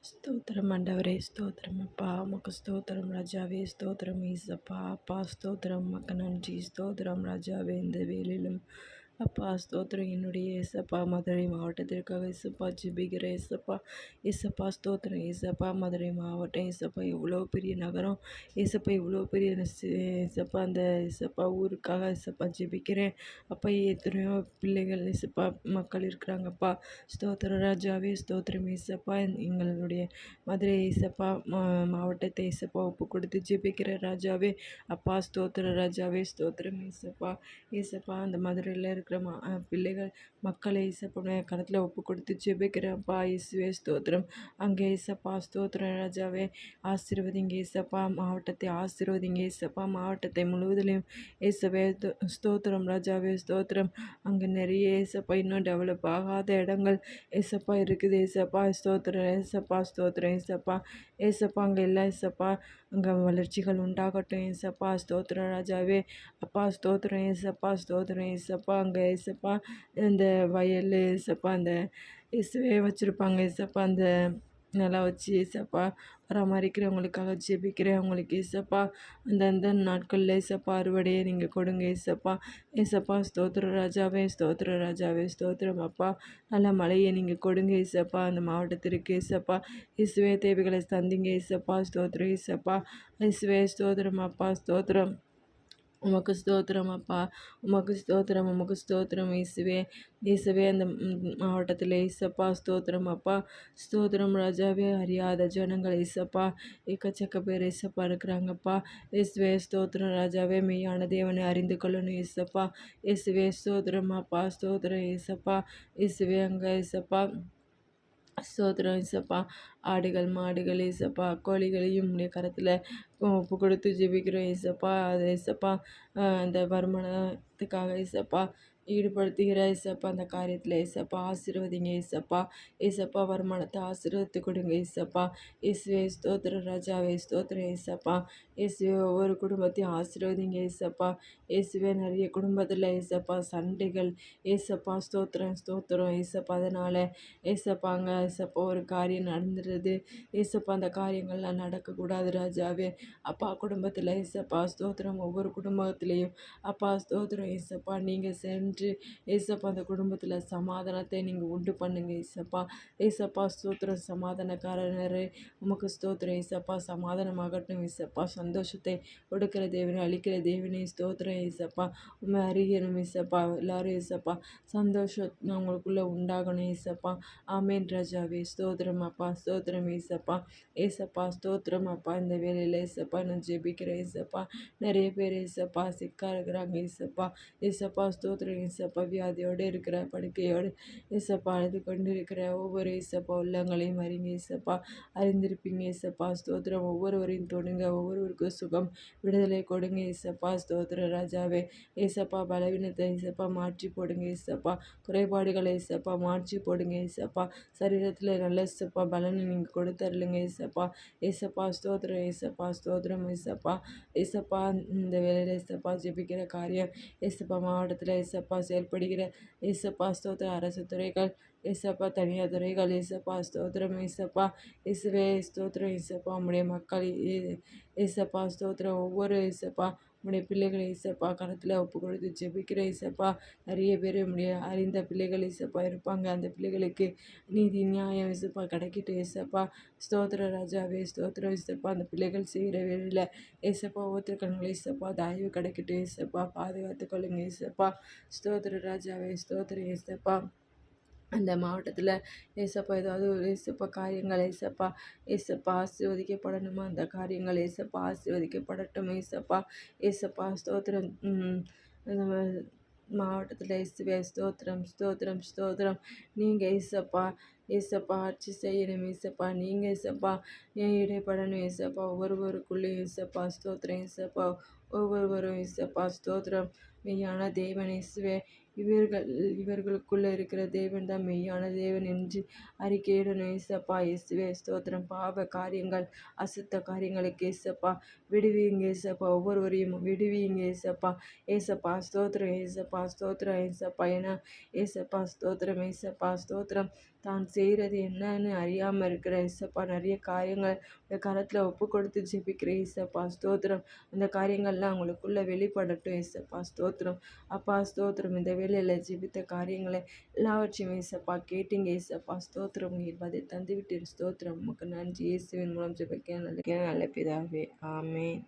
ஸ்தோத்திரம் ஆண்டவரே, ஸ்தோத்திரம் அப்பா, உமக்கு ஸ்தோத்திரம் ராஜாவே, ஸ்தோத்திரம் ஏசப்பா, அப்பா ஸ்தோத்திரம் உமக்கு நன்றி, ஸ்தோத்திரம் ராஜாவே. இந்த வேளையிலும் அப்பா ஸ்தோத்திரம் என்னுடைய ஏசப்பா மதுரை மாவட்டத்திற்காக ஏசப்பா ஜெபிக்கிற ஏசப்பா. ஏசப்பா ஸ்தோத்திரம் ஏசப்பா, மதுரை மாவட்டம் ஏசப்பா எவ்வளோ பெரிய நகரம் ஏசப்பா, எவ்வளோ பெரிய ஏசப்பா அந்த ஏசப்பா ஊருக்காக ஏசப்பா ஜெபிக்கிறேன் அப்பா. எத்தனையோ பிள்ளைகள் ஏசப்பா மக்கள் இருக்கிறாங்கப்பா. ஸ்தோத்திர ராஜாவே, ஸ்தோத்திரம் ஏசப்பா. எங்களுடைய மதுரை ஏசப்பா மாவட்டத்தை ஏசப்பா ஒப்பு கொடுத்து ஜெபிக்கிற ராஜாவே அப்பா. ஸ்தோத்திர ராஜாவே, ஸ்தோத்திரம் ஏசப்பா. ஏசப்பா அந்த மதுரையில் இருக்கிற பிள்ளைகள் மக்களை ஏசப்பா கரத்தில் ஒப்பு கொடுத்து ஜெபிக்கிறப்பா. இயேசுவே ஸ்தோத்திரம். அங்கே ஏசப்பா ஸ்தோத்திரம் ராஜாவே, ஆசீர்வதிங்க ஏசப்பா, மாவட்டத்தை ஆசீர்வதிங்க ஏசப்பா, மாவட்டத்தை முழுவதிலையும் ஏசவே ஸ்தோத்திரம் ராஜாவே, ஸ்தோத்திரம். அங்கே நிறைய ஏசப்பா இன்னும் டெவலப் ஆகாத இடங்கள் ஏசப்பா இருக்குது ஏசப்பா. ஸ்தோத்திரம் ஏசப்பா, ஸ்தோத்திரம் ஏசப்பா. ஏசப்பா அங்கே எல்லாம் ஏசப்பா அங்கே வளர்ச்சிகள் உண்டாகட்டும் ஏசப்பா. ஸ்தோத்திரம் ராஜாவே அப்பா, ஸ்தோத்திரம் ஏசப்பா, ஸ்தோத்திரம் ஏசப்பா. அங்கே ஏசப்பா இந்த வயல் ஏசப்பா அந்த இயேசுவே வச்சுருப்பாங்க ஏசப்பா, அந்த நிலம் வச்சு ஏசப்பா பராமரிக்கிறவங்களுக்காக ஜெபிக்கிறேன். அவங்களுக்கு ஏசப்பா அந்தந்த நாட்களில் ஏசப்பா அறுவடையை நீங்கள் கொடுங்க ஏசப்பா. ஏசப்பா ஸ்தோத்திர ராஜாவே, ஸ்தோத்திர ராஜாவே, ஸ்தோத்திரம் அப்பா. நல்ல மழையை நீங்கள் கொடுங்க ஏசப்பா அந்த மாவட்டத்திற்கு ஏசப்பா. இயேசுவே தேவைகளை சந்திங்க ஏசப்பா. ஸ்தோத்திரம் ஏசப்பா. இயேசுவே ஸ்தோத்திரம் அப்பா, ஸ்தோத்திரம். உமக்கு ஸ்தோத்திரம் அப்பா, உமக்கு ஸ்தோத்திரம், உமக்கு ஸ்தோத்திரம் இயேசுவே. இயேசுவே அந்த மாவட்டத்தில் இயேசப்பா ஸ்தோத்திரம் அப்பா. ஸ்தோத்திரம் ராஜாவே. அறியாத ஜனங்கள் இயேசப்பா எக்கச்சக்க பேர் இயேசப்பா இருக்கிறாங்கப்பா. இயேசுவே ஸ்தோத்திரம் ராஜாவே. மெய்யான தேவனை அறிந்து கொள்ளணும் இயேசப்பா. இயேசுவே ஸ்தோத்திரம் அப்பா, ஸ்தோத்திரம் இயேசப்பா. இயேசுவே அங்கே இயேசப்பா ஸ்தோத்திரம் இயேசப்பா. ஆடுகள் மாடுகள் இயேசப்பா கோழிகளையும் உம்முடைய கரத்தில் ஒப்பு கொடுத்து ஜெபிக்கிறோம் இயேசப்பா. அது இயேசப்பா அந்த வருமானத்துக்காக இயேசப்பா ஈடுபடுத்துகிற இயேசப்பா அந்த காரியத்தில் இயேசப்பா ஆசீர்வதிங்க இயேசப்பா. இயேசப்பா வருமானத்தை ஆசீர்வதித்து கொடுங்க இயேசப்பா. இயேசுவே ஸ்தோத்திர ராஜாவே, ஸ்தோத்திரம் இயேசப்பா. இயேசுவே ஒவ்வொரு குடும்பத்தையும் ஆசீர்வதிங்க இயேசப்பா. இயேசுவே நிறைய குடும்பத்தில் இயேசப்பா சண்டைகள் இயேசப்பா. ஸ்தோத்திரம் ஸ்தோத்திரம் இயேசப்பா. அதனால் ஏசப்பாங்க ஏசப்பா ஒரு காரியம் நடந்துடுது ஏசப்பா. அந்த காரியங்கள்லாம் நடக்கக்கூடாது ராஜாவே அப்பா. குடும்பத்தில் ஏசப்பா ஸ்தோத்திரம். ஒவ்வொரு குடும்பத்திலையும் அப்பா ஸ்தோத்திரம் ஏசப்பா. நீங்கள் சென்று ஏசப்பா அந்த குடும்பத்தில் சமாதானத்தை நீங்கள் உண்டு பண்ணுங்க ஏசப்பா. ஏசப்பா ஸ்தோத்திரம். சமாதானக்காரனரே உமக்கு ஸ்தோத்திரம் ஏசப்பா. சமாதானமாகட்டும் ஏசப்பா. சந்தோஷத்தை கொடுக்கிற தேவனை அழிக்கிற தேவனை ஸ்தோத்திரம் ஏசப்பா. உண்மை அறியணும் ஏசப்பா. எல்லாரும் ஏசப்பா சந்தோஷம் அவங்களுக்குள்ளே உண்டாகணும் ஏசப்பா. ஆமேன் ராஜாவே. ஸ்தோத்திரம் அப்பா, ஸ்தோத்திரம் ஏசப்பா. ஏசப்பா ஸ்தோத்திரம் அப்பா. இந்த வேலையில் ஏசப்பா நான் ஜெபிக்கிறேன் ஏசப்பா. நிறைய பேர் ஏசப்பா சிக்கா இருக்கிறாங்க ஏசப்பா. ஏசப்பா ஸ்தோத்திரம் ஏசப்பா. வியாதியோடு இருக்கிற படுக்கையோடு ஏசப்பா அழுது கொண்டு இருக்கிற ஒவ்வொரு ஏசப்பா உள்ளங்களையும் அறிங்க ஏசப்பா. அறிந்திருப்பீங்க ஏசப்பா. ஸ்தோத்திரம். ஒவ்வொருவரையும் தொடுங்க, ஒவ்வொருவருக்கும் சுகம் விடுதலை கொடுங்க ஏசப்பா. ஸ்தோத்திர ராஜாவே. ஏசப்பா பலவீனத்தை ஏசப்பா மாற்றி போடுங்க ஏசப்பா. குறைபாடுகளை ஏசப்பா மாற்றி போடுங்க ஏசப்பா. சரீரத்தில் நல்ல ஏசப்பா பலனை நீங்கள் கொடுத்தருளுங்க ஏசப்பா. ஏசப்பா ஸ்தோத்திரம் ஏசப்பா. ஸ்தோத்திரம் ஏசப்பா. ஏசப்பா இந்த வேலையில் ஏசப்பா ஜெபிக்கிற காரியம் ஏசப்பா மாவட்டத்தில் ஏசப்பா செயல்படுகிற ஏசப்பா ஸ்தோத்திர அரசு துறைகள் ஏசப்பா தனியார் துறைகள் ஏசப்பா ஸ்தோத்திரம் ஏசப்பா. இயேசுவே ஸ்தோத்திரம் ஏசப்பா. உம்முடைய மக்கள் ஏசப்பா ஸ்தோத்திரம். ஒவ்வொரு ஏசப்பா உம்முடைய பிள்ளைகளை ஏசப்பா கரத்தில் ஒப்பு கொடுத்து ஜெபிக்கிற ஏசப்பா. நிறைய பேர் உம்முடைய அறிந்த பிள்ளைகள் ஏசப்பா இருப்பாங்க. அந்த பிள்ளைகளுக்கு நீதி நியாயம் ஏசப்பா கிடைக்கட்டும் ஏசப்பா. ஸ்தோத்திர ராஜாவே, ஸ்தோத்திரம் ஏசப்பா. அந்த பிள்ளைகள் செய்கிற வேலையில் ஏசப்பா ஒவ்வொருத்தருக்கங்களும் ஏசப்பா தயவு கிடைக்கட்டும் ஏசப்பா. பாதுகாத்து கொள்ளுங்க ஏசப்பா. ஸ்தோத்திர ராஜாவே, ஸ்தோத்திரம் ஏசப்பா. அந்த மாவட்டத்தில் ஏசப்பா ஏதாவது ஒரு ஏசப்பா காரியங்கள் ஏசப்பா ஏசப்பா ஆசீர்வதிக்கப்படணுமா அந்த காரியங்கள் ஏசப்பா ஆசீர்வதிக்கப்படட்டும் ஏசப்பா. ஏசப்பா ஸ்தோத்திரம். அந்த மாவட்டத்தில் இயேசுவே ஸ்தோத்திரம், ஸ்தோத்திரம், ஸ்தோத்திரம். நீங்கள் ஏசப்பா ஏசப்பா ஆட்சி செய்யணும் ஏசப்பா. நீங்கள் ஏசப்பா இடைப்படணும் ஏசப்பா. ஒவ்வொருவருக்குள்ளேயும் ஏசப்பா ஸ்தோத்திரம் ஏசப்பா. ஒவ்வொருவரும் ஏசப்பா ஸ்தோத்திரம். மெய்யான தேவன் இயேசுவே. இவர்களுக்குள்ளே இருக்கிற தேவன் தான் மெய்யான தேவன் என்று அறிக்கையிடணும் ஏசப்பா. இயேசுவே ஸ்தோத்திரம். பாவ காரியங்கள் அசுத்த காரியங்களுக்கு ஏசப்பா விடுவீங்க ஏசப்பா. ஒவ்வொருவரையும் விடுவீங்க ஏசப்பா. ஏசப்பா ஸ்தோத்திரம் ஏசப்பா. ஸ்தோத்திரம் ஏசப்பா. ஏன்னா ஏசப்பா ஸ்தோத்திரம் ஏசப்பா. ஸ்தோத்திரம். தான் செய்கிறது என்னன்னு அறியாமல் இருக்கிற ஏசப்பா, நிறைய காரியங்கள் இந்த கரத்தில் ஒப்பு கொடுத்து ஜெபிக்கிறேன் ஏசப்பா. ஸ்தோத்திரம். அந்த காரியங்கள்லாம் அவங்களுக்குள்ள வெளிப்படட்டும் ஏசப்பா. ஸ்தோத்திரம். அப்பா ஸ்தோத்திரம். இந்த வேலையில் ஜெபித்த காரியங்களை எல்லாவற்றையும் ஏசப்பா கேட்டீங்க ஏசப்பா. ஸ்தோத்திரம். நீர் பதில் தந்து விட்டீர். ஸ்தோத்திரம். உமக்கு நன்றி. இயேசுவின் மூலம் ஜெபிக்க நல்ல பிதாவே. ஆமென்.